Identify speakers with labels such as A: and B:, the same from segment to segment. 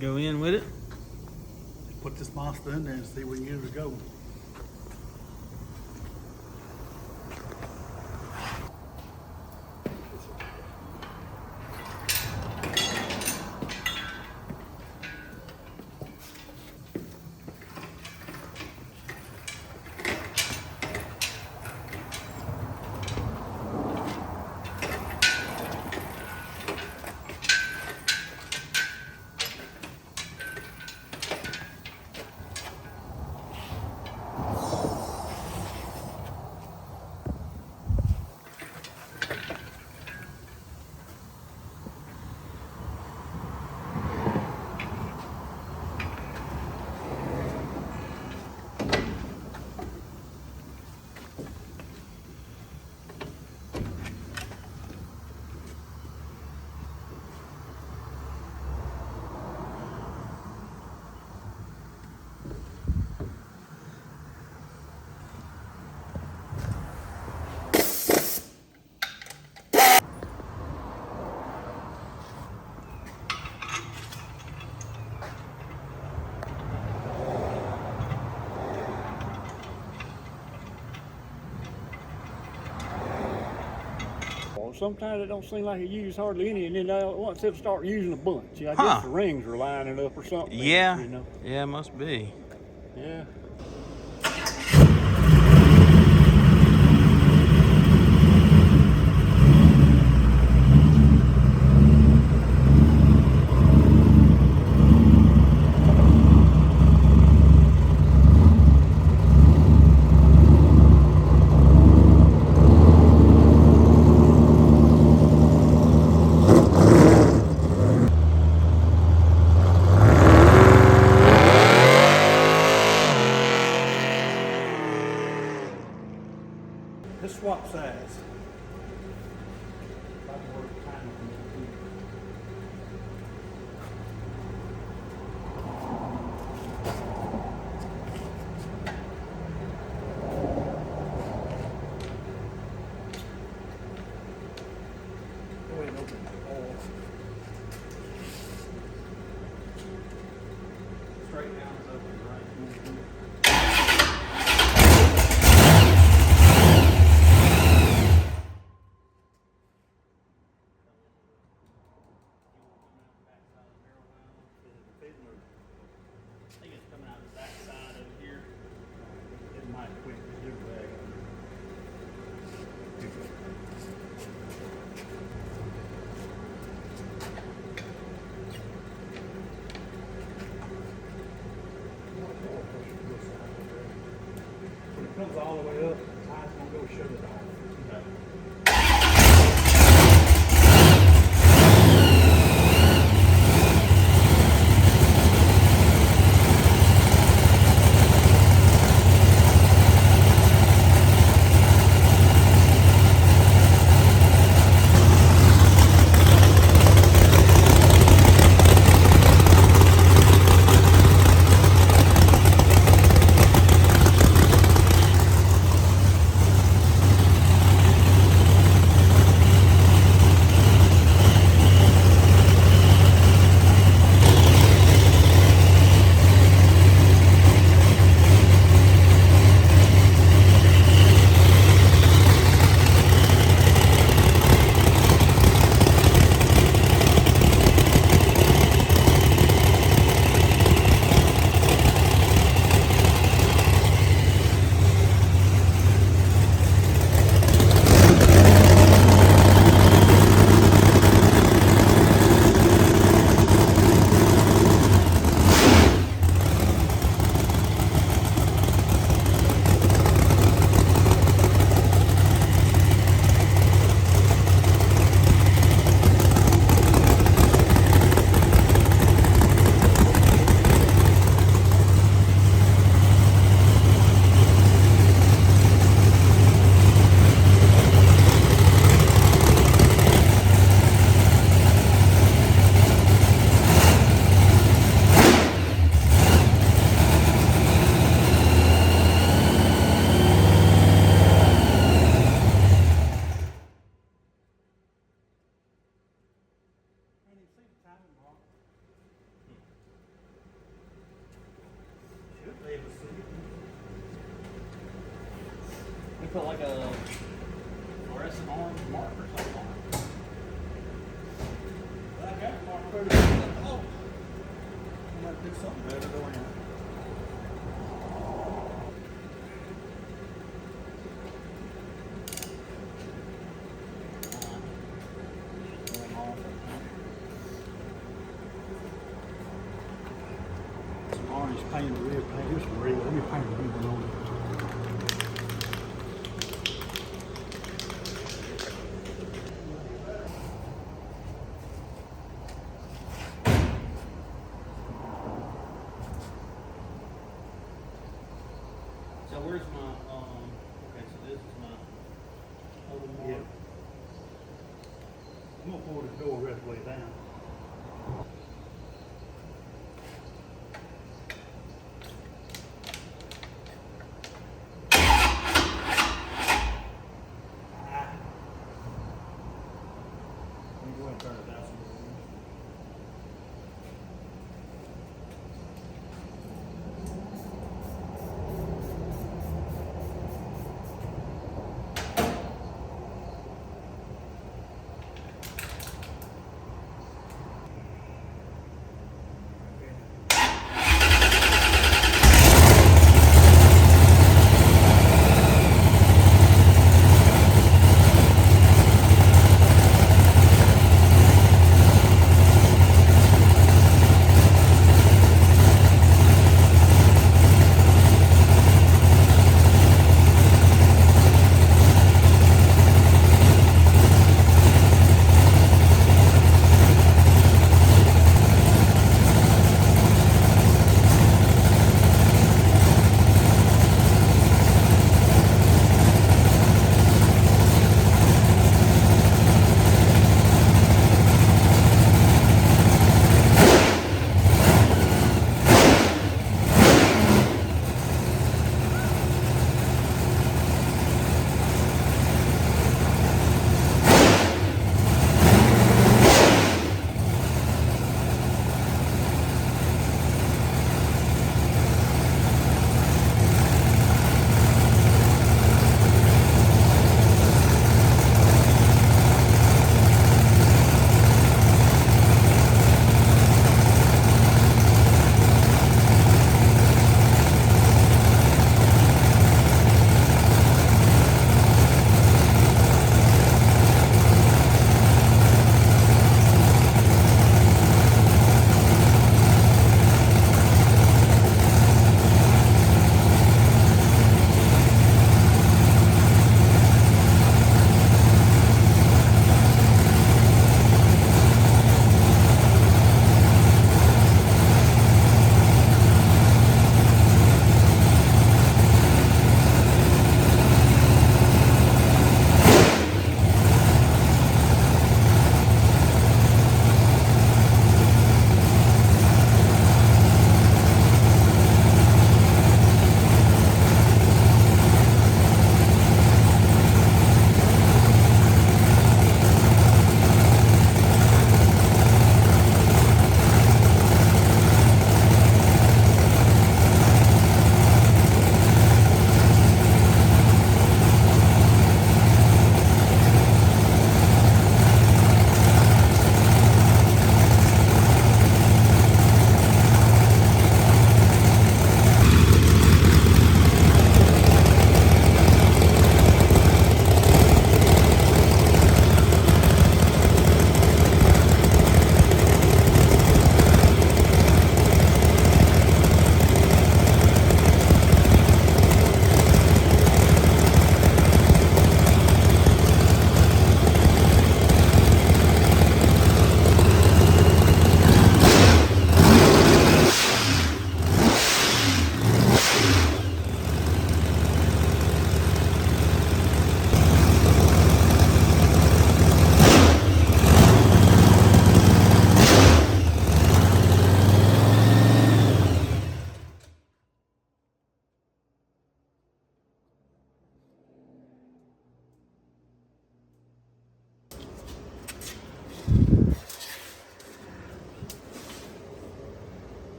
A: go in with it.
B: Put this monster in there and see if we can get it to go.
C: Sometimes it don't seem like it uses hardly any, and then once it'll start using a bunch. I guess the rings are lining up or something.
A: Yeah,
C: you know?
A: yeah, must be.
C: Yeah. Let's swap sides. Go ahead and open the door. Straight down is open, right?
A: I think it's coming out the back side over here.
C: It might quit the zip bag. When it comes all the way up, the tide's gonna go shut it off.
A: We put like a fluorescent orange mark or something on it. But I got a mark. Oh,
B: I might do something better going in. Some orange paint, red paint. Here's some red. Let me paint a new one on it.
A: so where's my, okay, so this is my other mark.
B: Yeah. I'm gonna pull the door right way down. Let me go ahead and turn it down some more.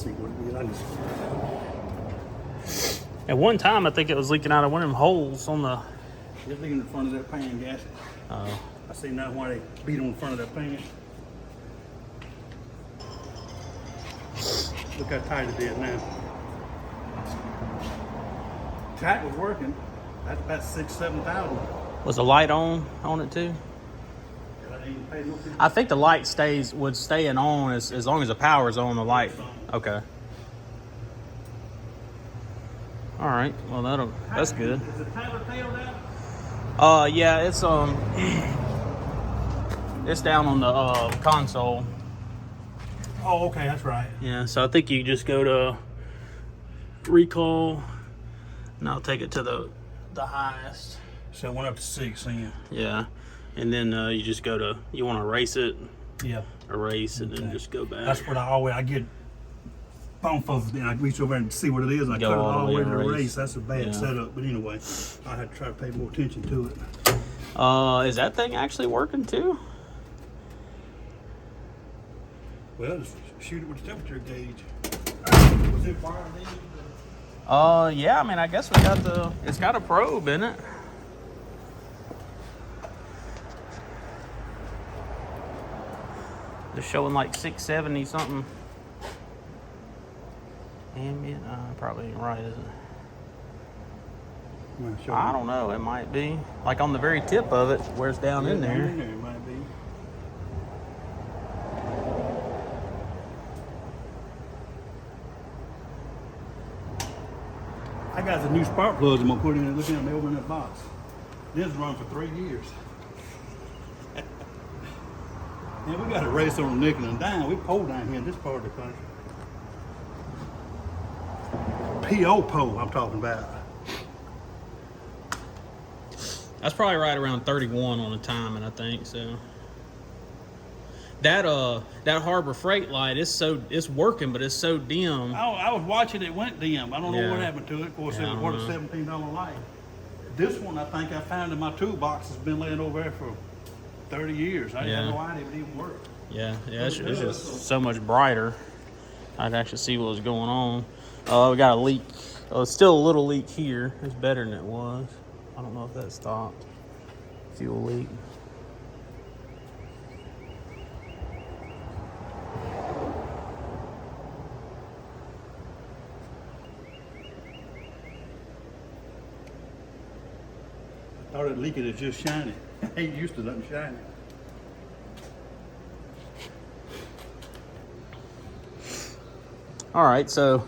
B: see what it is. I just,
D: At one time, I think it was leaking out of one of them holes on the.
B: just leaving in front of that pan gasket.
D: Oh.
B: I see now why they beat on the front of that pan. Look how tight it is now. Tight was working. That's about 6,000-7,000.
D: Was the light on it too?
B: I didn't even pay no attention.
D: I think the light would stay on as long as the power's on. The light. Okay. All right. Well, that's good.
B: Is the Tyler tailed out?
D: Yeah, it's it's down on the console.
B: Oh, okay, that's right.
D: Yeah, so I think you just go to recall, and I'll take it to the highest.
B: So it went up to 6, then.
D: Yeah, and then you just go to, you want to erase it,
B: Yeah.
D: erase, and then
B: Okay.
D: just go back.
B: That's what I get phone focused, and I reach over and see what it is, and I
D: Go
B: cut it
D: all the
B: all the way
D: way
B: to
D: erase.
B: erase. That's a bad
D: Yeah.
B: setup, but anyway, I had to try to pay more attention to it.
D: Is that thing actually working too?
B: Well, just shoot it with the temperature gauge. Was it fired in?
D: Yeah, I mean, I guess we got it's got a probe in it. It's showing like 670 something. Ambient, probably ain't right, is it? I don't know, it might be. Like on the very tip of it, where it's down in there.
B: It might be. I got the new spark plugs I'm gonna put in it. Look at them, they open that box. This run for 3 years. And we got a race on nickel and dime. We pole down here in this part of the country. PO pole I'm talking about.
D: That's probably right around 31 on the timing, I think. So that Harbor Freight light it's working, but it's so dim.
B: I was watching it went dim. I don't know
D: Yeah.
B: what happened to it. Of course,
D: Yeah, I
B: it
D: don't
B: was
D: know.
B: worth a $17 light. This one I think I found in my toolbox has been laying over there for 30 years. I didn't
D: Yeah.
B: have no idea it even worked.
D: Yeah, it's just so much brighter. I'd actually see what was going on. We got a leak. Oh, it's still a little leak here. It's better than it was. I don't know if that stopped. Fuel leak.
B: I thought it leaking is just shiny. I ain't used to nothing shiny.
D: All right, so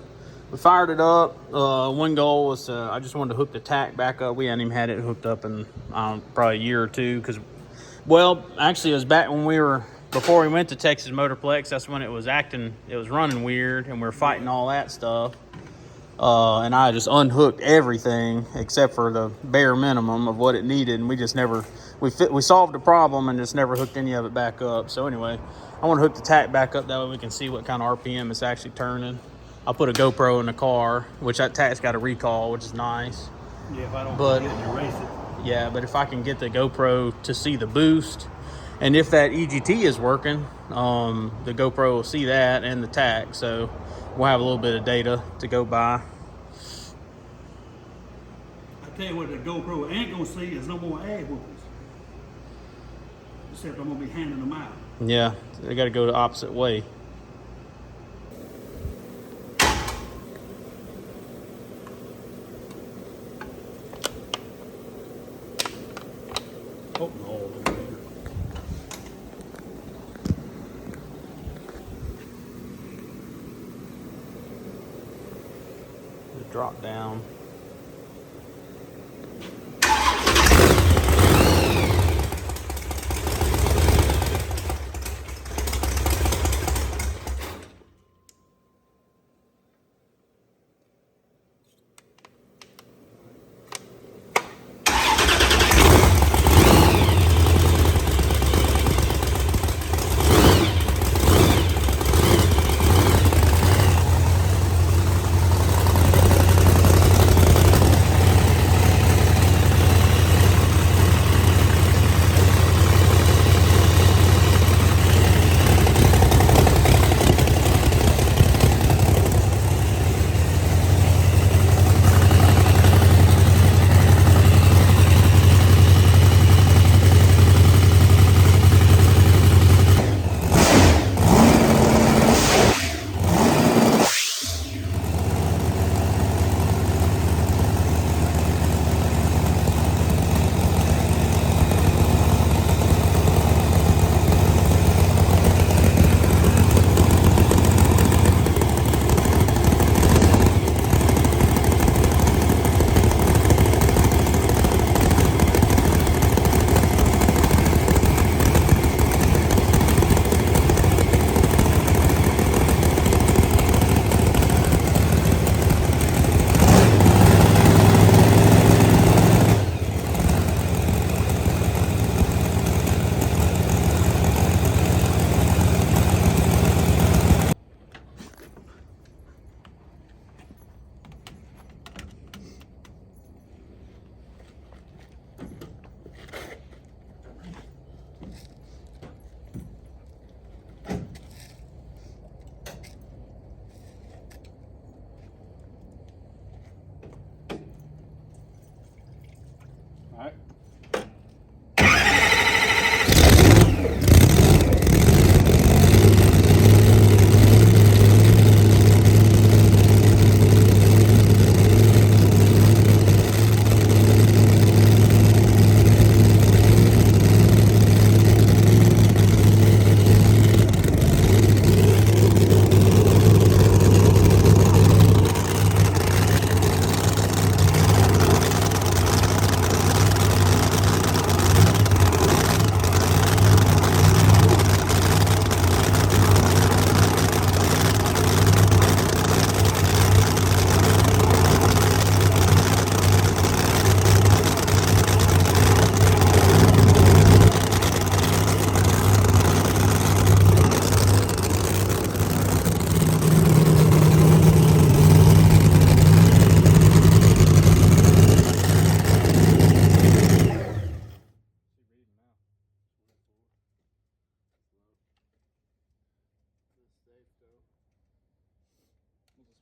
D: we fired it up. One goal was I just wanted to hook the tack back up. We hadn't even had it hooked up in probably a year or two because, well, actually it was back when before we went to Texas Motorplex. That's when it was running weird, and we were fighting all that stuff. And I just unhooked everything except for the bare minimum of what it needed, and we just never we solved the problem and just never hooked any of it back up. So anyway, I want to hook the tack back up, that way we can see what kind of RPM it's actually turning. I'll put a GoPro in the car, which that tack's got a recall, which is nice.
B: Yeah, if I don't
D: But-
B: forget to erase it.
D: Yeah, but if I can get the GoPro to see the boost, and if that EGT is working, the GoPro will see that and the tack, so we'll have a little bit of data to go by.
B: I tell you what, the GoPro ain't gonna see is no more ag whoopers. Except I'm gonna be handing them out.
D: Yeah, they got to go the opposite way.
B: Oh, no.
D: Drop down.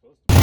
B: supposed to be.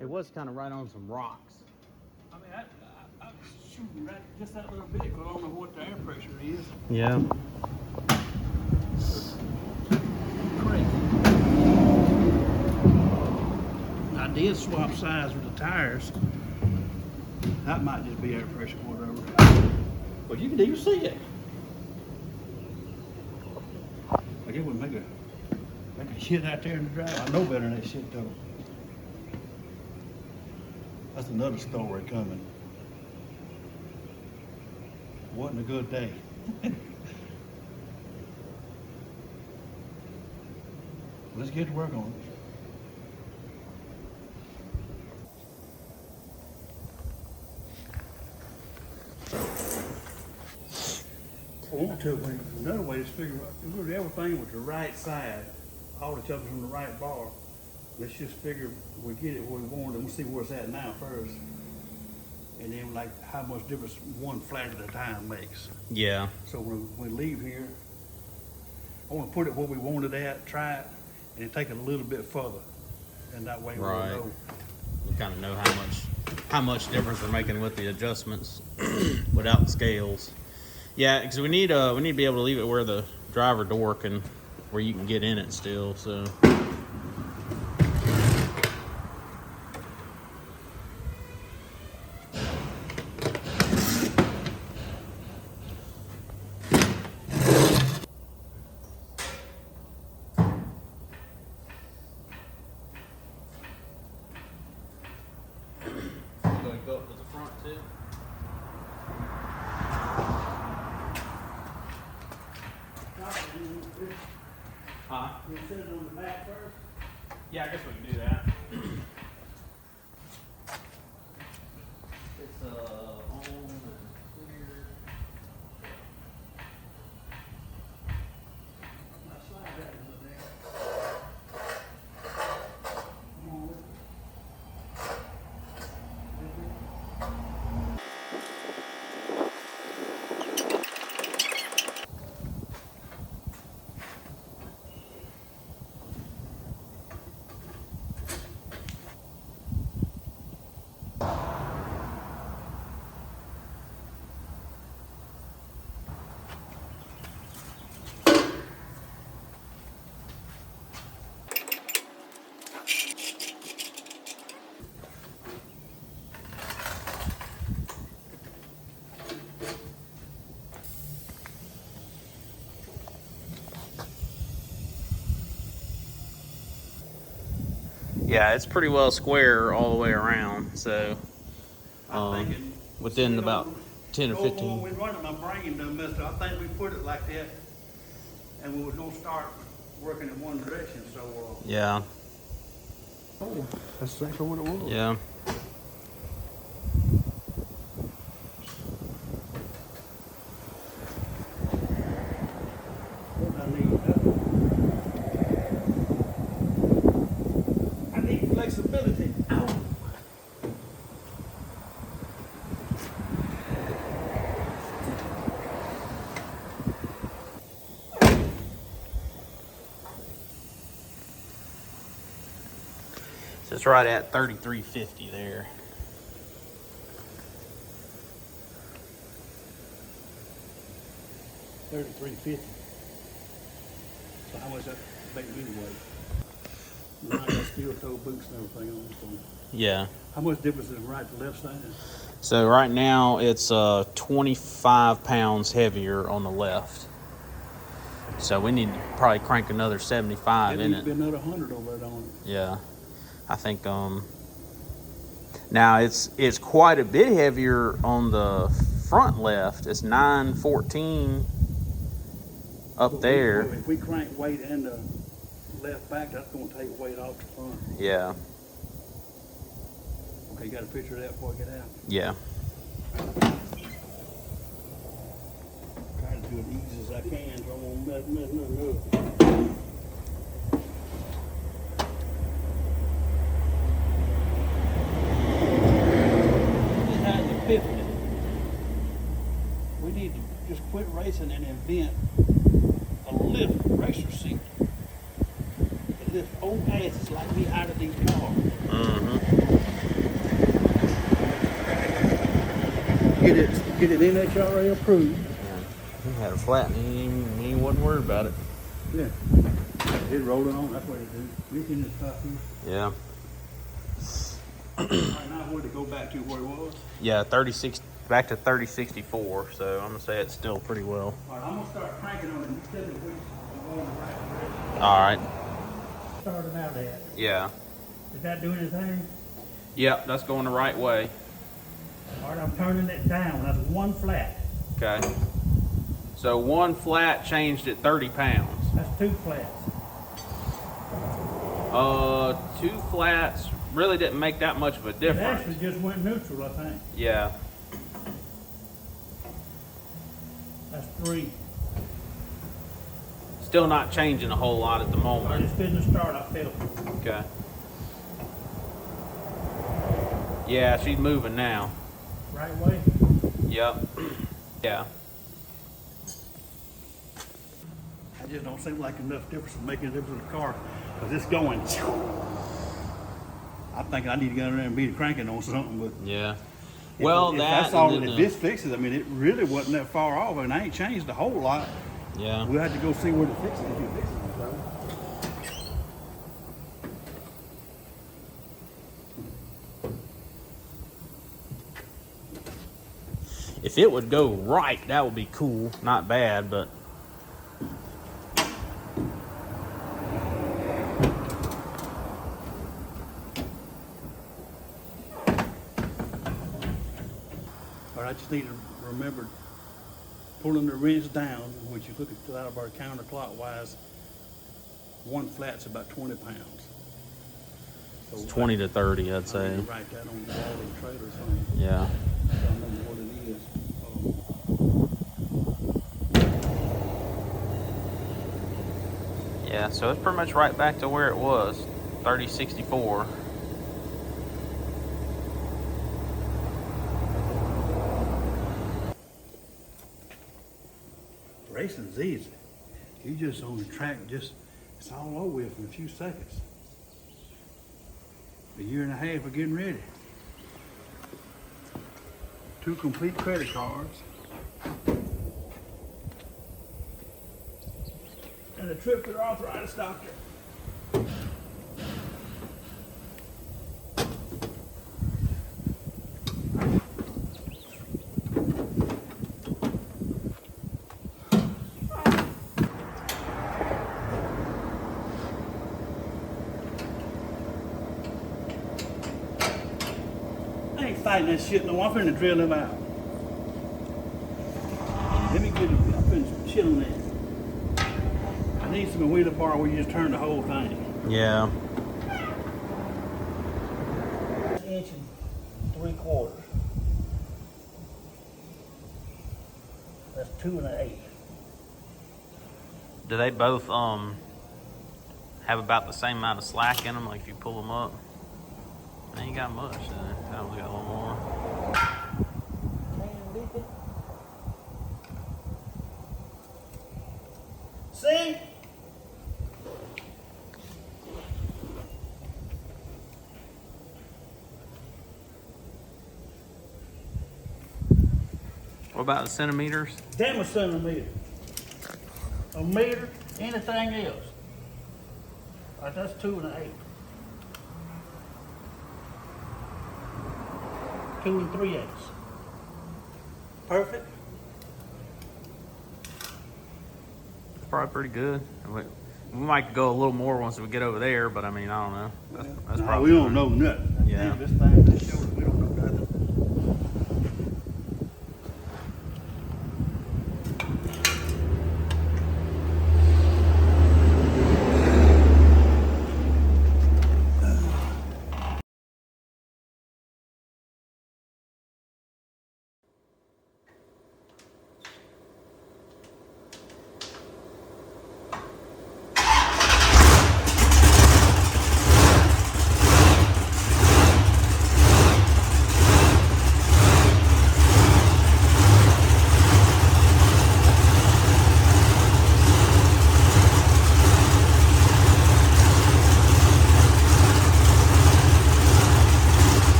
D: It was kind of right on some rocks.
B: I mean, I was shooting right just that little bit, but I don't know what the air pressure is.
D: Yeah.
B: Crazy. I did swap sides with the tires. That might just be air pressure or whatever. But you can even see it. Like it would make a shit out there in the drive. I know better than that shit though. That's another story coming. Wasn't a good day. Let's get to work on it. Another way to figure out, if everything was the right side, all the chuckles on the right bar, let's just figure we get it where we want it, and we'll see where it's at now first. And then like how much difference one flat at a time makes.
D: Yeah.
B: So when we leave here, I want to put it where we want it at, try it, and then take it a little bit further. And that way
D: Right.
B: we'll know.
D: We kind of know how much difference we're making with the adjustments without the scales. Yeah, because we need to be able to leave it where the driver door can, where you can get in it still. So. Go up to the front too. Huh?
B: You set it on the back first?
D: Yeah, I guess we can do that. It's home and clear.
B: Now slide that one there. Come on with it.
D: Yeah, it's pretty well square all the way around. So
B: I'm thinking,
D: within about 10 or
B: When
D: 15.
B: we run it, my brain done messed up. I think we put it like that, and we was gonna start working in one direction. So
D: Yeah.
C: Oh, that's exactly what it was.
D: Yeah. So it's right at 3350 there.
B: $33.50. So how much that make me weigh? Now I got steel toe boots and everything on. So
D: Yeah.
B: how much difference is right to left side?
D: So right now it's 25 pounds heavier on the left. So we need to probably crank another 75
B: It
D: in
B: needs to be
D: it.
B: another 100 over there on it.
D: Yeah. I think now it's quite a bit heavier on the front left. It's 914 up there.
B: If we crank weight and the left back, that's going to take weight off the front.
D: Yeah.
B: Okay, you got a picture of that before I get out?
D: Yeah.
B: Try to do it easy as I can, so I won't mess nothing up. Just had an epiphany. We need to just quit racing and invent a lift racer seat. To lift old asses like me out of these cars.
D: Mm-hmm.
B: Get it NHRA approved.
D: He had a flat and he wasn't worried about it.
B: Yeah. It rolling on, that's what it do. We can just stop here.
D: Yeah.
B: Right now, where to go back to where it was?
D: Yeah, 36 back to 3064. So I'm gonna say it's still pretty well.
B: All right, I'm gonna start cranking on it. You tell me which I'm going the right direction.
D: All right.
B: Started out at.
D: Yeah.
B: Is that doing anything?
D: Yep, that's going the right way.
B: All right, I'm turning it down. That's one flat.
D: Okay. So one flat changed at 30 pounds.
B: That's two flats.
D: Two flats really didn't make that much of a
B: It
D: difference.
B: actually just went neutral, I think.
D: Yeah.
B: That's three.
D: Still not changing a whole lot at the
B: All right,
D: moment.
B: it's fitting to start, I feel it.
D: Okay. Yeah, she's moving now.
B: Right way?
D: Yep. Yeah.
B: I just don't seem like enough difference in making a difference in the car. Because it's going. I'm thinking I need to go in there and be cranking on something, but
D: Yeah. Well,
B: if
D: that
B: that's all.
D: and then,
B: If this fixes, I mean, it really wasn't that far off, and I ain't changed a whole lot.
D: yeah.
B: We'll have to go see where to fix it if you fix it.
D: If it would go right, that would be cool. Not bad, but
B: All right, I just need to remember pulling the wrench down, which you look at out of our counterclockwise. One flat's about 20 pounds. So
D: it's 20 to 30, I'd
B: I
D: say.
B: need to write that on the wall of the trailer or something.
D: Yeah.
B: So I remember what it is.
D: Yeah, so it's pretty much right back to where it was, 3064.
B: Racing's easy. You just on the track, it's all over with in a few seconds. A year and a half of getting ready. 2 complete credit cards. And a trip to the arthritis doctor. I ain't fighting that shit no more. I'm finna drill him out. Let me get him. I'm finna chill on that. I need some wheeler bar where you just turn the whole thing.
D: Yeah.
B: 1 inch and 3/4. That's 2 1/8.
D: Do they both have about the same amount of slack in them? Like if you pull them up, they ain't got much. That one's got a little more.
B: See?
D: What about the centimeters?
B: Them a centimeter. A meter, anything else. That's 2 1/8. 2 3/8. Perfect.
D: It's probably pretty good. We might go a little more once we get over there, but I mean, I don't know. That's
B: Nah,
D: probably
B: we don't know nothing.
D: Yeah.
B: This thing just showed us we don't know nothing.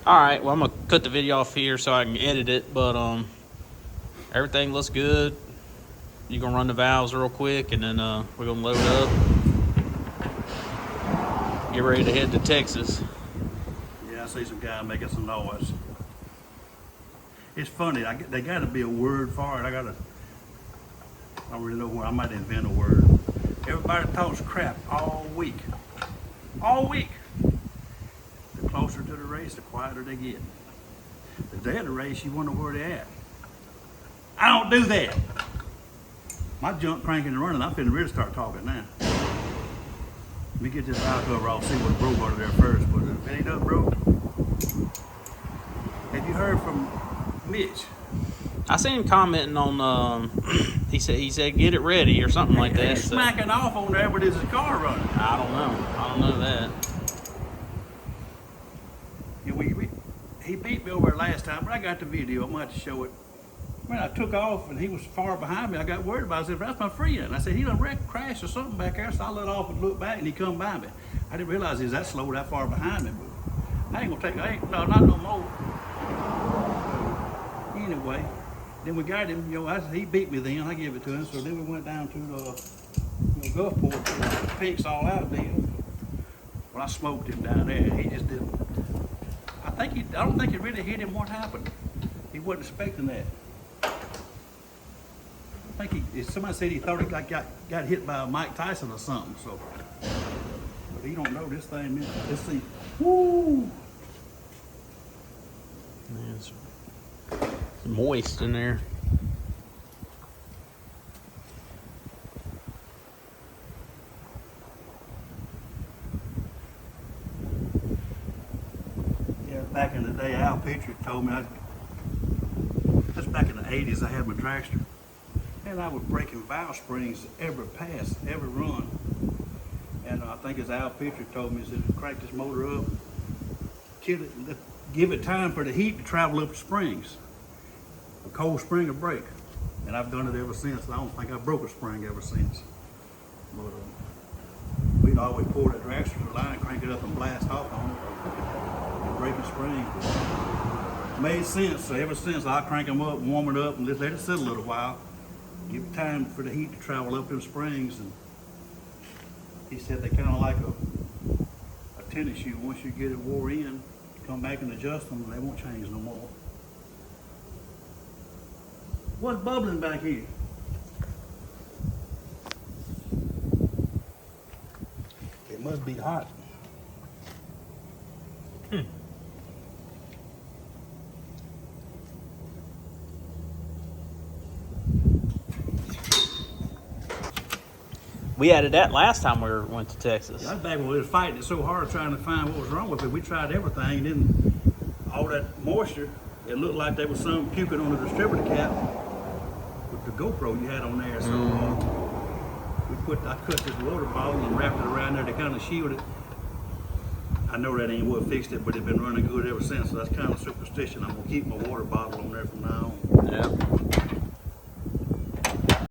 D: All right, well, I'm gonna cut the video off here so I can edit it, but everything looks good. You're gonna run the valves real quick, and then we're gonna load up, get ready to head to Texas.
B: Yeah, I see some guy making some noise. It's funny. They got to be a word for it. I don't really know where. I might invent a word. Everybody talks crap all week. All week. The closer to the race, the quieter they get. The day of the race, you wonder where they're at. I don't do that. My junk cranking and running, I'm finna really start talking now. Let me get this valve cover off, see what broke under there first. But if it ain't up broke. Have you heard from Mitch?
D: I seen him commenting on. He said get it ready or something like that.
B: He's smacking off on there, but is his car running?
D: I don't know that.
B: Yeah, he beat me over it last time, but I got the video. I'm going to have to show it. When I took off and he was far behind me, I got worried about it. I said, that's my friend. I said, he done crashed or something back there. So I let off and looked back and he come by me. I didn't realize he was that slow, that far behind me. But I ain't going to take, no, not no more. Anyway, then we got him, he beat me then. I gave it to him. So then we went down to the Gulfport to fix all out deal. Well, I smoked him down there. He just didn't. I don't think it really hit him what happened. He wasn't expecting that. I think somebody said he thought he got hit by Mike Tyson or something. So, but he don't know this thing. Man. Let's see. Woo!
D: Man, it's moist in there.
B: Yeah, back in the day, Al Petrie told me, that's back in the 80s, I had my dragster. And I was breaking valve springs every pass, every run. And I think as Al Petrie told me, he said, crank this motor up, kill it, give it time for the heat to travel up the springs. A cold spring will break. And I've done it ever since. I don't think I broke a spring ever since. But we'd always pour that dragster to the line, crank it up and blast off on it. Breaking springs. But made sense. So ever since I crank them up, warm it up, and let it sit a little while. Give time for the heat to travel up them springs. And he said they kind of like a tennis shoe. Once you get it wore in, come back and adjust them, they won't change no more. What's bubbling back here? It must be hot.
D: We added that last time we went to Texas.
B: That's back when we was fighting it so hard trying to find what was wrong with it. We tried everything, and then all that moisture, it looked like there was some puking on the distributor cap with the GoPro you had on there. So I cut this water bottle and wrapped it around there to kind of shield it. I know that ain't what fixed it, but it's been running good ever since. So that's kind of superstition. I'm gonna keep my water bottle on there from now on.
D: Yeah.